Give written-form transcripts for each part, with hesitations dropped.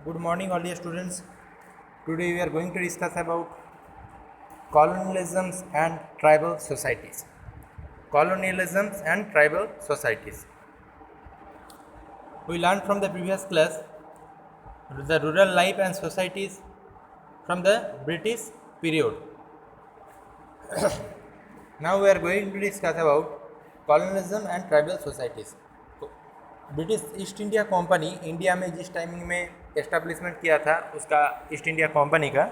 Good morning, all dear students. Today we are going to discuss about colonialisms and tribal societies. Colonialisms and tribal societies. We learned from the previous class the rural life and societies from the British period. Now we are going to discuss about colonialism and tribal societies. British east India company India में जिस timing में establishment किया था उसका east India company का,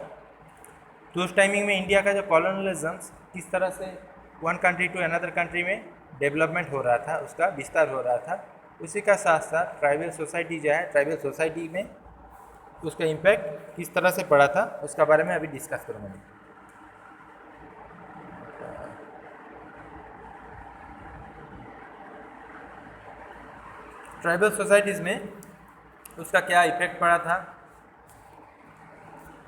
तो उस timing में इंडिया का जो कॉलोनलिज्म किस तरह से one country to another country में डेवलपमेंट हो रहा था, उसका विस्तार हो रहा था, उसी का साथ साथ ट्राइबल सोसाइटी जो है, ट्राइबल सोसाइटी में उसका इम्पैक्ट किस तरह से पड़ा था उसका बारे में अभी डिस्कस करूँगा मैं। ट्राइबल सोसाइटीज़ में उसका क्या इफेक्ट पड़ा था,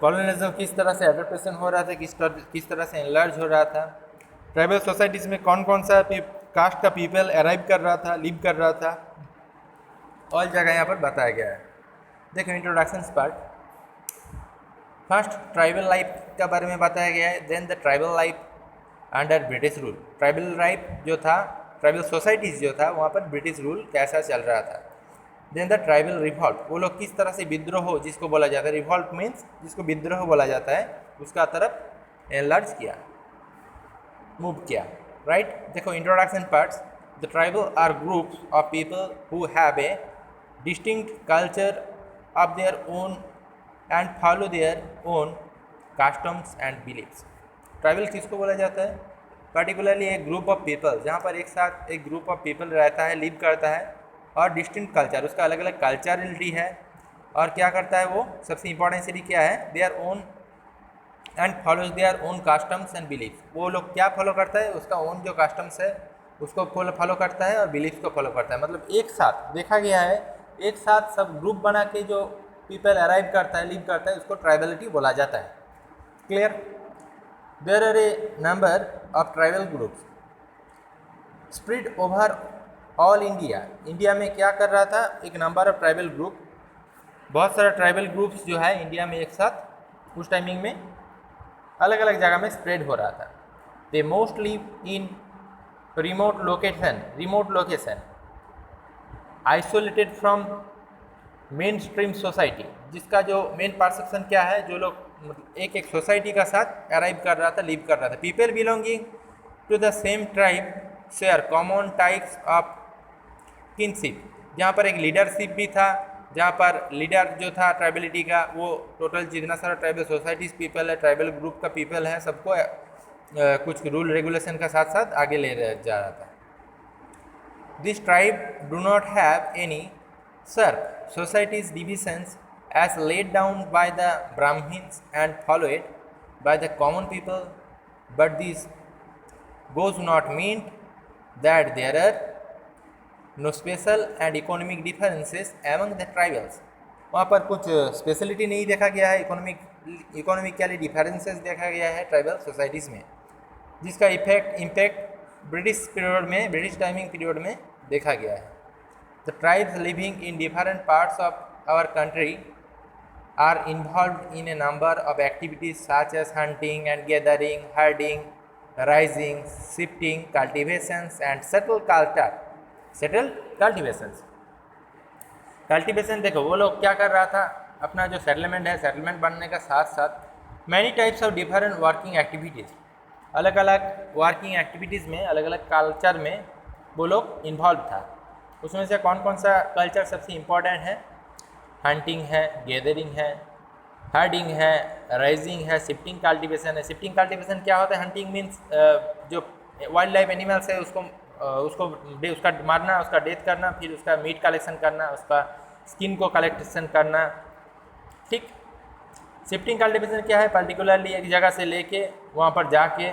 कॉलोनिज्म किस तरह से एडप्टेशन हो रहा था, किस तरह से एनलार्ज हो रहा था, ट्राइबल सोसाइटीज़ में कौन कौन सा कास्ट का पीपल अराइव कर रहा था, लिव कर रहा था, ऑल जगह यहाँ पर बताया गया है। देखो introduction part, first tribal life के बारे में बताया गया है, then the tribal life under British rule. Tribal life जो था, ट्राइबल सोसाइटीज़ जो था वहाँ पर ब्रिटिश रूल कैसा चल रहा था। देन द ट्राइबल रिवॉल्ट, वो लोग किस तरह से विद्रोह जिसको बोला जाता है, रिवॉल्ट मीन्स जिसको विद्रोह बोला जाता है, उसका तरफ एनलार्ज किया, मूव किया, राइट। देखो introduction parts, the tribal are groups of people who have a distinct culture of their own and follow their own customs and beliefs. Tribal किसको बोला जाता है, पर्टिकुलरली एक ग्रुप ऑफ पीपल जहाँ पर एक साथ एक ग्रुप ऑफ पीपल रहता है, लिव करता है, और डिस्टिंक्ट कल्चर, उसका अलग अलग कल्चरलिटी है, और क्या करता है वो, सबसे इंपॉर्टेंटली क्या है, their own and follows their own customs and beliefs. वो लोग क्या फॉलो करता है, उसका ओन जो कस्टम्स है उसको फॉलो करता है और बिलीव्स को फॉलो करता है। मतलब एक साथ देखा गया है, एक साथ सब ग्रुप बना के जो पीपल अराइव करता है, लिव करता है, उसको ट्राइबलिटी बोला जाता है। Clear. There are a number of tribal groups spread over all India. India में क्या कर रहा था, एक नंबर ऑफ ट्राइबल ग्रुप, बहुत सारा ट्राइबल ग्रुप्स जो है इंडिया में एक साथ उस टाइमिंग में अलग अलग जगह में स्प्रेड हो रहा था। They most live in remote location isolated from main stream society. जिसका जो मेन परसेप्शन क्या है, जो लोग एक एक सोसाइटी का साथ अराइव कर रहा था, लिव कर रहा था। People belonging to the same tribe share common types of kinship, जहाँ पर एक लीडरशिप भी था, जहाँ पर लीडर जो था ट्राइबलिटी का, वो टोटल जितना सारा ट्राइबल सोसाइटीज पीपल है, ट्राइबल ग्रुप का पीपल है, सबको कुछ रूल रेगुलेशन का साथ साथ आगे ले जा रहा था। This tribe do not have any सर्क societies divisions as laid down by the Brahmins and followed by the common people, but this does not mean that there are no special and economic differences among the tribals. वहाँ पर कुछ speciality नहीं देखा गया है, economically differences देखा गया है ट्राइबल सोसाइटीज़ में, जिसका इम्पैक्ट ब्रिटिश टाइमिंग पीरियड में देखा गया है। The tribes living in different parts of our country are involved in a number of activities such as hunting and gathering, herding, raising, shifting, cultivations and settled cultivations. Cultivation देखो वो लोग क्या कर रहा था, अपना जो सेटलमेंट है, सेटलमेंट बनने का साथ साथ many types of different working activities, अलग अलग वर्किंग एक्टिविटीज़ में, अलग अलग कल्चर में वो लोग इन्वॉल्व था। उसमें से कौन कौन सा कल्चर सबसे इम्पॉर्टेंट है, हंटिंग है, गैदरिंग है, हर्डिंग है, राइजिंग है, शिफ्टिंग कल्टिवेशन है। शिफ्टिंग कल्टिवेशन क्या होता है, हंटिंग मीन्स जो वाइल्ड लाइफ एनिमल्स है उसका मारना, उसका डेथ करना, फिर उसका मीट कलेक्शन करना, उसका स्किन को कलेक्शन करना, ठीक। शिफ्टिंग कल्टिवेशन क्या है, पर्टिकुलरली एक जगह से लेके वहाँ पर जाके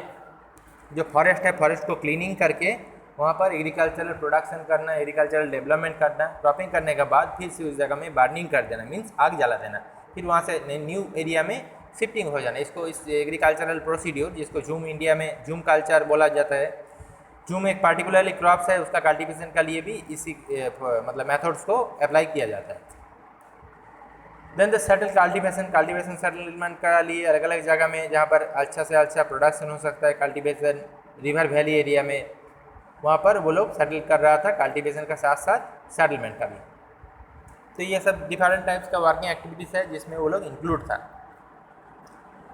जो फॉरेस्ट है, फॉरेस्ट को क्लीनिंग करके वहाँ पर एग्रीकल्चरल प्रोडक्शन करना, एग्रीकल्चरल डेवलपमेंट करना, क्रॉपिंग करने के बाद फिर से उस जगह में बर्निंग कर देना, मीन्स आग जला देना, फिर वहाँ से न्यू एरिया में शिफ्टिंग हो जाना। इसको इस एग्रीकल्चरल प्रोसीड्यूर, जिसको झूम इंडिया में झूम कल्चर बोला जाता है, झूम एक पार्टिकुलरली क्रॉप्स है, उसका कल्टिवेशन के लिए भी इसी मतलब मेथड्स को अप्लाई किया जाता है। Then the settle cultivation settlement करा लिए अलग अलग जगह में जहाँ पर अच्छा से अच्छा प्रोडक्शन हो सकता है। कल्टीवेशन रिवर वैली एरिया में वहाँ पर वो लोग सेटल कर रहा था, कल्टीवेशन का साथ साथ सेटलमेंट का भी। तो ये सब डिफरेंट टाइप्स का वर्किंग एक्टिविटीज़ है जिसमें वो लोग इंक्लूड था।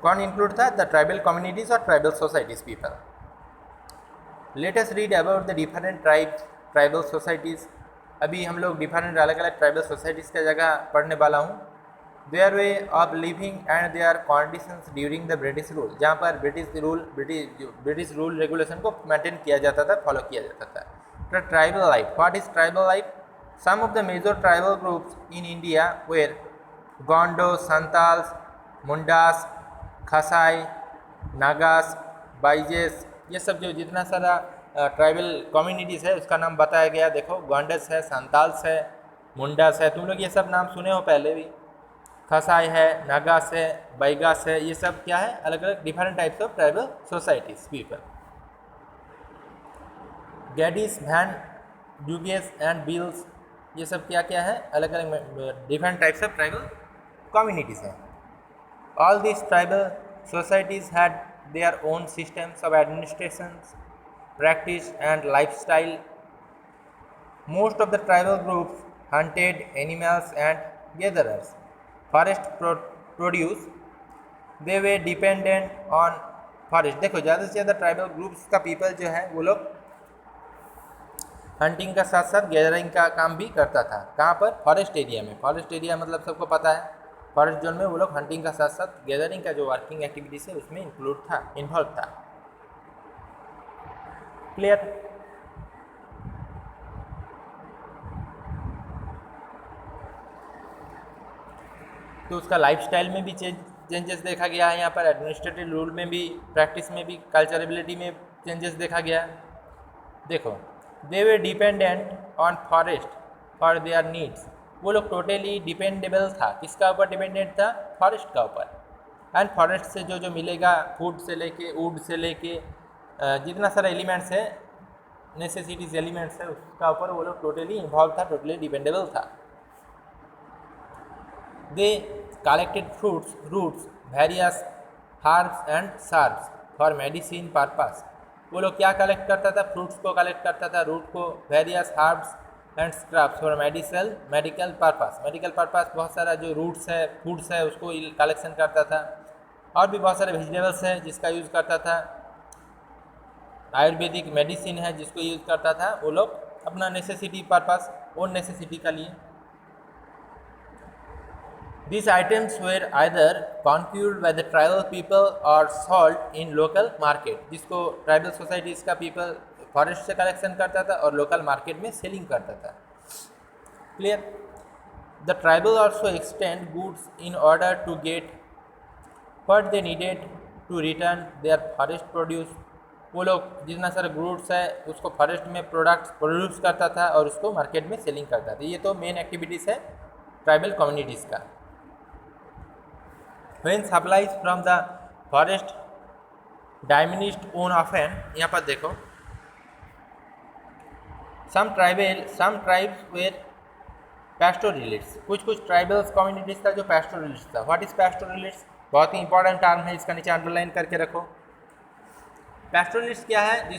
कौन इंक्लूड था? द ट्राइबल कम्युनिटीज़ और tribal societies people. Let us read about the different tribal societies. अभी हम लोग डिफरेंट अलग अलग ट्राइबल सोसाइटीज़ का जगह पढ़ने वाला हूँ। Their way of living and their conditions during the British rule, जहाँ पर ब्रिटिश रूल रेगुलेशन को मेंटेन किया जाता था, फॉलो किया जाता था। The tribal life, what is tribal life? Some of the major tribal groups in India were Gonds, Santhals, Mundas, Khasis, Nagas, Baigas. ये सब जो जितना सारा ट्राइबल कम्युनिटीज़ है उसका नाम बताया गया। देखो, गोंडस है, संताल्स है, मुंडास है, तुम लोग ये सब नाम सुने हो पहले भी। खसाई है, नागास है, बैगास है, ये सब क्या है? अलग अलग different types of tribal societies people. Gaddis, भैन, ड्यूगेस एंड बिल्स, ये सब क्या क्या है? अलग अलग different types of tribal communities हैं। All this tribal societies had their own systems of administration, practice and lifestyle. Most of the tribal groups hunted animals and gatherers forest produce. They were dependent on forest. देखो, ज़्यादा से ज़्यादा tribal groups का people जो है वो लोग hunting का साथ साथ गैदरिंग का काम भी करता था। कहाँ पर? फॉरेस्ट एरिया में। फॉरेस्ट एरिया मतलब सबको पता है, फॉरेस्ट जोन में वो लोग हंटिंग का साथ साथ गैदरिंग का जो वर्किंग एक्टिविटीज़ है उसमें इन्वॉल्व था। क्लियर? तो उसका लाइफस्टाइल में भी चेंजेस देखा गया है। यहाँ पर एडमिनिस्ट्रेटिव रूल में भी, प्रैक्टिस में भी, कल्चरेबिलिटी में चेंजेस देखा गया। देखो, they were dependent on forest for their needs. वो लोग टोटली डिपेंडेबल था। किसका ऊपर डिपेंडेंट था? फॉरेस्ट का ऊपर। एंड फॉरेस्ट से जो मिलेगा, फूड से लेके, वुड से लेके, जितना सारा एलिमेंट्स है, नेसेसिटीज एलिमेंट्स है, उसका ऊपर वो लोग टोटली इन्वॉल्व था, टोटली डिपेंडेबल था। They collected fruits, roots, various herbs and shrubs for medicine purpose. वो लोग क्या कलेक्ट करता था? फ्रूट्स को कलेक्ट करता था, रूट को, various herbs and scrubs for medical purpose. Medical purpose बहुत सारा जो रूट्स है, फूड्स है, उसको कलेक्शन करता था। और भी बहुत सारे वेजिटेबल्स हैं जिसका यूज़ करता था। आयुर्वेदिक मेडिसिन है जिसको यूज़ करता था वो लोग अपना नेसेसिटी पर्पस, ओन नेसेसिटी का लिए। These items were either procured by the tribal people or sold in local market, जिसको ट्राइबल सोसाइटीज़ का पीपल फॉरेस्ट से कलेक्शन करता था और लोकल मार्केट में सेलिंग करता था। Clear? The tribal also extend goods in order to get what they needed to return their forest produce. वो लोग जितना सारा गुड्स है उसको फॉरेस्ट में प्रोड्यूस करता था और उसको मार्केट में सेलिंग करता था। ये तो मेन एक्टिविटीज़ है ट्राइबल कम्युनिटीज़ का। When supplies from the forest diminished on often, यहाँ पर देखो, some tribes were pastoralists। कुछ ट्राइबल्स कम्युनिटीज था जो pastoralists था। What is pastoralists? बहुत ही इंपॉर्टेंट टर्म है, इसका नीचे अंडरलाइन करके रखो। pastoralists क्या है?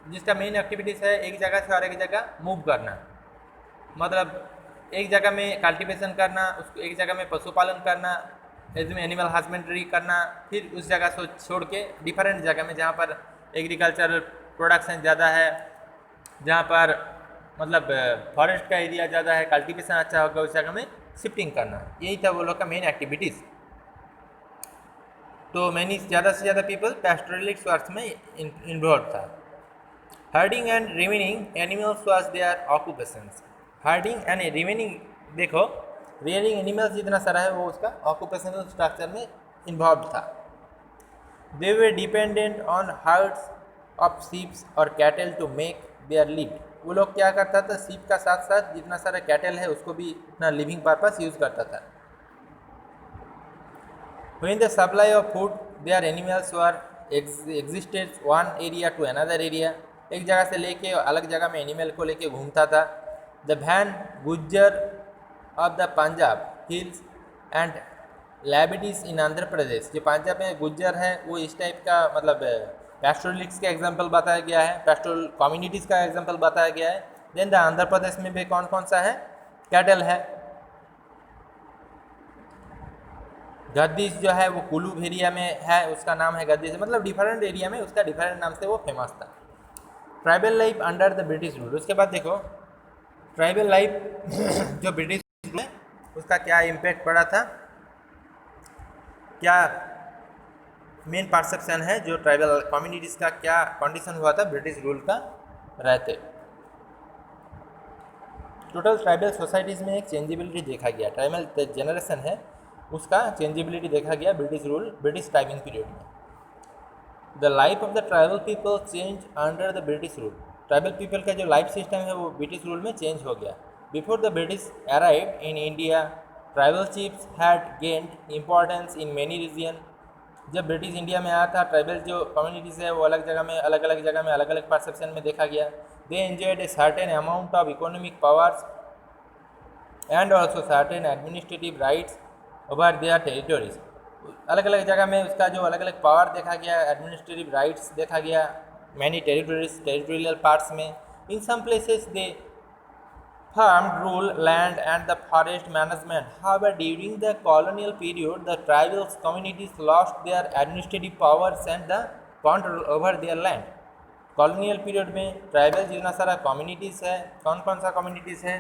जिसका मेन एक्टिविटीज़ है एक जगह से और एक जगह मूव करना, मतलब एक जगह में कल्टीवेशन करना, उसको एक जगह में पशुपालन करना, एनिमल हस्बेंड्री करना, फिर उस जगह से छोड़ के डिफरेंट जगह में जहाँ पर एग्रीकल्चरल प्रोडक्शन ज़्यादा है, जहाँ पर मतलब फॉरेस्ट का एरिया ज़्यादा है, कल्टीवेशन अच्छा होगा, उस जगह में शिफ्टिंग करना। यही था वो लोग का मेन एक्टिविटीज़। तो मैंने ज़्यादा से ज़्यादा पीपल पैस्टोरलिस्ट वर्क में इन्वॉल्व था। Herding and remaining animals was their occupations. Herding and remaining, देखो रियरिंग एनिमल्स जितना सारा है वो उसका ऑक्यूपेशनल स्ट्रक्चर में इन्वॉल्व था। They were dependent on herds of sheeps और cattle to make their live. वो लोग क्या करता था? शीप का साथ साथ जितना सारा कैटल है उसको भी अपना लिविंग पर्पस यूज़ करता था। When the supply of food, their animals were existed one area to another area, एक जगह से लेके अलग जगह में एनिमल को लेके घूमता था। The Bhan Gujjar of the Punjab hills and Lambadis in Andhra Pradesh. जो पंजाब में गुज्जर है वो इस टाइप का मतलब पैस्टोरलिस्ट का एग्जाम्पल बताया गया है, पैस्टोरल कम्युनिटीज़ का एग्जाम्पल बताया गया है। देन द आंध्र प्रदेश में भी कौन कौन सा है, कैटल है। गद्दीस जो है वो कुलू एरिया में है, उसका नाम है गद्दीस, मतलब डिफरेंट एरिया में उसका डिफरेंट नाम से वो फेमस था। Tribal life under the British rule. उसके बाद देखो ट्राइबल लाइफ जो ब्रिटिश रूल है उसका क्या इम्पैक्ट पड़ा था, क्या मेन परसेप्शन है जो ट्राइबल कम्युनिटीज़ का क्या कंडीशन हुआ था ब्रिटिश रूल का रहते। टोटल ट्राइबल सोसाइटीज़ में एक चेंजेबिलिटी देखा गया, ट्राइबल जनरेशन है उसका चेंजेबिलिटी देखा गया ब्रिटिश टाइमिंग पीरियड में। The life of the tribal people change under the British rule. Tribal people का जो लाइफ सिस्टम है वो ब्रिटिश रूल में चेंज हो गया। Before the British arrived in India tribal chiefs had gained importance in many region. जब British India में आया था ट्राइबल जो कम्युनिटीज़ है वो अलग अलग जगह में अलग अलग परसेप्शन में देखा गया। They enjoyed a certain amount of economic powers and also certain administrative rights over their territories. अलग अलग जगह में उसका जो अलग अलग पावर देखा गया, एडमिनिस्ट्रेटिव राइट्स देखा गया मैनी टेरिटोरियल पार्ट्स में। In some places they farmed rule land and the forest management. However, during the colonial period, the tribal communities lost their administrative powers and the control over their land. Colonial period में tribal जितना सारा communities है, कौन कौन सा communities है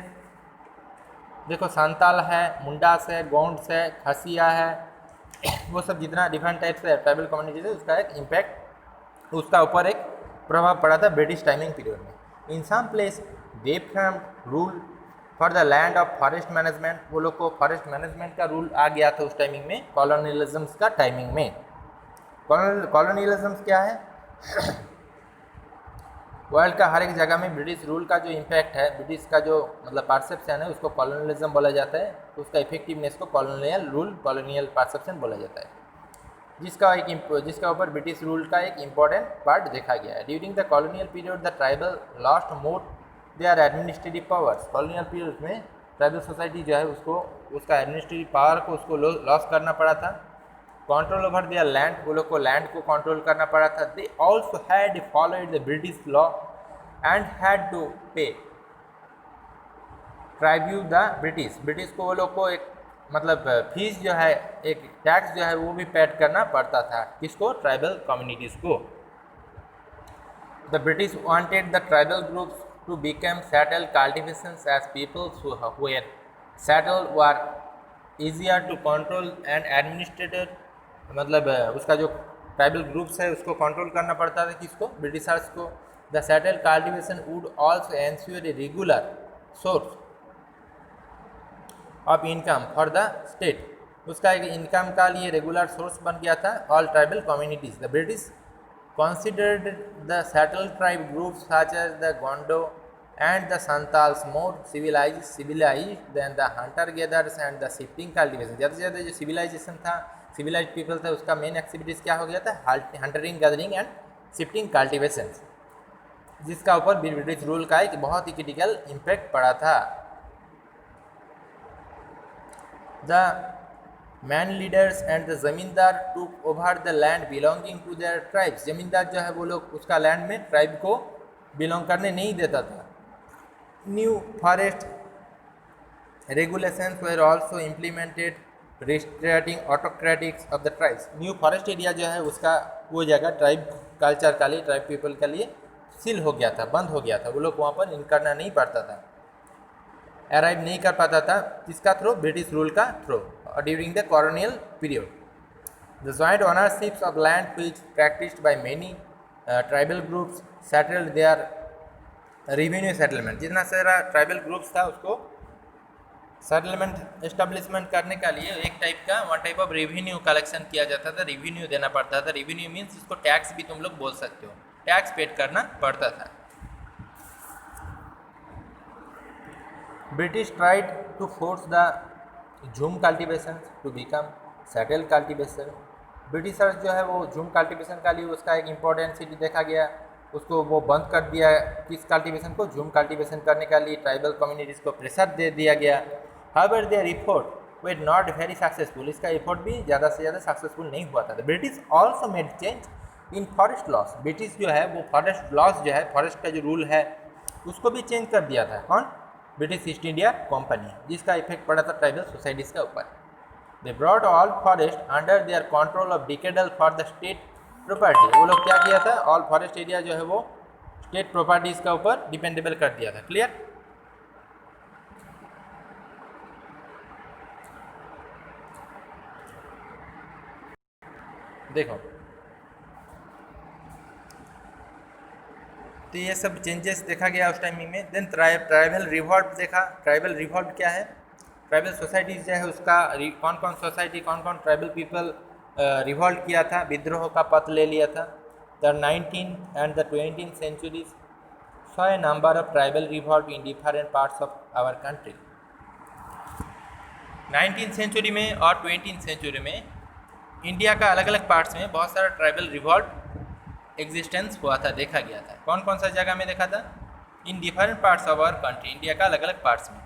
देखो, संताल है, मुंडास है, गोंड्स है, खसिया है, वो सब जितना डिफरेंट टाइप्स है ट्राइबल कम्युनिटीज़ है उसका एक इम्पैक्ट उसका ऊपर एक प्रभाव पड़ा था ब्रिटिश टाइमिंग पीरियड में। In some place they framed rule for the land of forest management. वो लोग को फॉरेस्ट मैनेजमेंट का रूल आ गया था उस टाइमिंग में, कॉलोनियलिज्म्स का टाइमिंग में। कॉलोनियलिज्म्स क्या है वर्ल्ड का हर एक जगह में ब्रिटिश रूल का जो इम्पैक्ट है, ब्रिटिश का जो मतलब परसेप्शन है उसको कॉलोनियलिज्म बोला जाता है, उसका इफेक्टिवनेस को कॉलोनियल रूल कॉलोनियल परसेप्शन बोला जाता है, जिसका ऊपर ब्रिटिश रूल का एक इम्पॉर्टेंट पार्ट देखा गया है। During the colonial period the tribal lost more there administrative powers. Colonial period में ट्राइबल सोसाइटी जो है उसको उसका एडमिनिस्ट्रेटिव पावर को उसको लॉस करना पड़ा था। कंट्रोल ओवर देयर लैंड, वो लोग को लैंड को कंट्रोल करना पड़ा था। They also had followed the British law and had to pay tribute the British को वो लोग को एक मतलब फीस जो है, एक टैक्स जो है वो भी पेड करना पड़ता था। किसको? ट्राइबल कम्युनिटीज़ को। The British wanted the tribal groups to become settle cultivations as peoples who were settle were easier to control and administrated. मतलब उसका जो ट्राइबल ग्रुप्स है उसको कंट्रोल करना पड़ता था, किसको? ब्रिटिशर्स को। The settle cultivation would also ensure a regular source of income for the state. उसका एक इनकम का लिए रेगुलर सोर्स बन गया था all tribal communities. The British considered the settled tribe groups such as the Gondo and the Santals more civilized than the hunter-gatherers and the shifting cultivation। ज़्यादा से ज़्यादा जो सिविलाइजेशन था, सिविलाइज पीपल था, उसका मेन एक्टिविटीज़ क्या हो गया था? हंटरिंग गैदरिंग एंड शिफ्टिंग कल्टिवेशन, जिसका ऊपर ब्रिटिश रूल का एक बहुत ही क्रिटिकल इम्पैक्ट पड़ा था। The man leaders and the zamindar took over the land belonging to their tribes. जमींदार जो है वो लोग उसका लैंड में ट्राइब को बिलोंग करने नहीं देता था। New forest regulations were also implemented restricting autocratics of the tribes. New forest area जो है उसका वो जगह ट्राइब कल्चर का लिए, ट्राइब पीपल के लिए सील हो गया था, बंद हो गया था। वो लोग वहाँ पर इन करना नहीं पड़ता था, अराइव नहीं कर पाता था। किसका थ्रू? ब्रिटिश रूल का through. During the colonial period, the joint ownerships of land which practiced by many tribal groups settled their revenue settlement। जितना सारा ट्राइबल ग्रुप्स था उसको सेटलमेंट एस्टेब्लिशमेंट करने का लिए एक टाइप का one type of revenue collection किया जाता था, रेवेन्यू देना पड़ता था। रेवेन्यू मीन्स इसको टैक्स भी तुम लोग बोल सकते हो, टैक्स पेड करना पड़ता था। British tried to force the jhum cultivation to become settle cultivation. Britishers जो है वो झूम कल्टिवेशन का लिए उसका एक इम्पोर्टेंट सिटी देखा गया, उसको वो बंद कर दिया। किस कल्टिवेशन को? झूम कल्टिवेशन करने के लिए ट्राइबल कम्युनिटीज़ को प्रेशर दे दिया गया। However their effort were not very successful, इसका एफर्ट भी ज़्यादा से ज़्यादा सक्सेसफुल नहीं हुआ था। British also made change in forest loss, British जो है वो फॉरेस्ट लॉस जो है, फॉरेस्ट का जो रूल है उसको भी चेंज कर दिया था। कौन? ब्रिटिश ईस्ट इंडिया कंपनी, जिसका इफेक्ट पड़ा था ट्राइबल सोसाइटीज़ के ऊपर। They brought all forest under their control of decadal for the state property, वो लोग क्या किया था, ऑल फॉरेस्ट एरिया जो है वो स्टेट प्रॉपर्टीज़ का ऊपर डिपेंडेबल कर दिया था। क्लियर? देखो तो ये सब चेंजेस देखा गया उस टाइम में। देन ट्राइबल रिवॉल्ट देखा। ट्राइबल रिवॉल्ट क्या है? ट्राइबल सोसाइटीज़ जो है उसका कौन कौन सोसाइटी, कौन कौन ट्राइबल पीपल रिवॉल्ट किया था, विद्रोह का पथ ले लिया था। The 19th and the 20th centuries saw a number of tribal revolt in different parts of our country। 19th century में और 20th सेंचुरी में इंडिया का अलग अलग पार्ट्स में बहुत सारा ट्राइबल रिवॉल्ट एग्जिस्टेंस हुआ था, देखा गया था। कौन कौन सा जगह में देखा था? In different parts of our country, India का अलग अलग पार्ट्स में।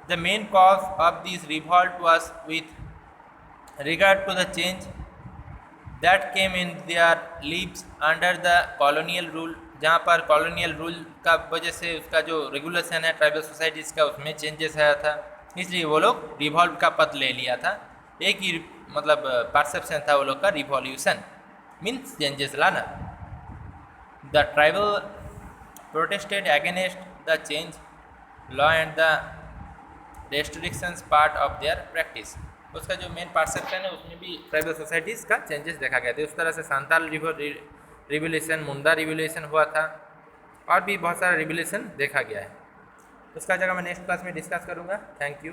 The main cause of this revolt was with regard to the change that came in their lives under the colonial rule, जहाँ पर कॉलोनियल रूल का वजह से उसका जो रेगुलेशन है ट्राइबल सोसाइटीज़ का उसमें चेंजेस आया था, इसलिए वो लोग रिवॉल्ट का पथ ले लिया था। एक ही मतलब परसेप्शन था वो लोग का, रिवॉल्यूशन मीन्स चेंजेस लाना। The tribal protested against the change law and the restrictions part of their practice, उसका जो मेन परसेप्शन है उसमें भी ट्राइबल सोसाइटीज़ का चेंजेस देखा गया था। उस तरह से सांताल रिवोल्यूशन, मुंडा रिवोल्यूशन हुआ था, और भी बहुत सारा रिवोल्यूशन देखा गया है। उसका जगह मैं नेक्स्ट क्लास में डिस्कस करूँगा। Thank you.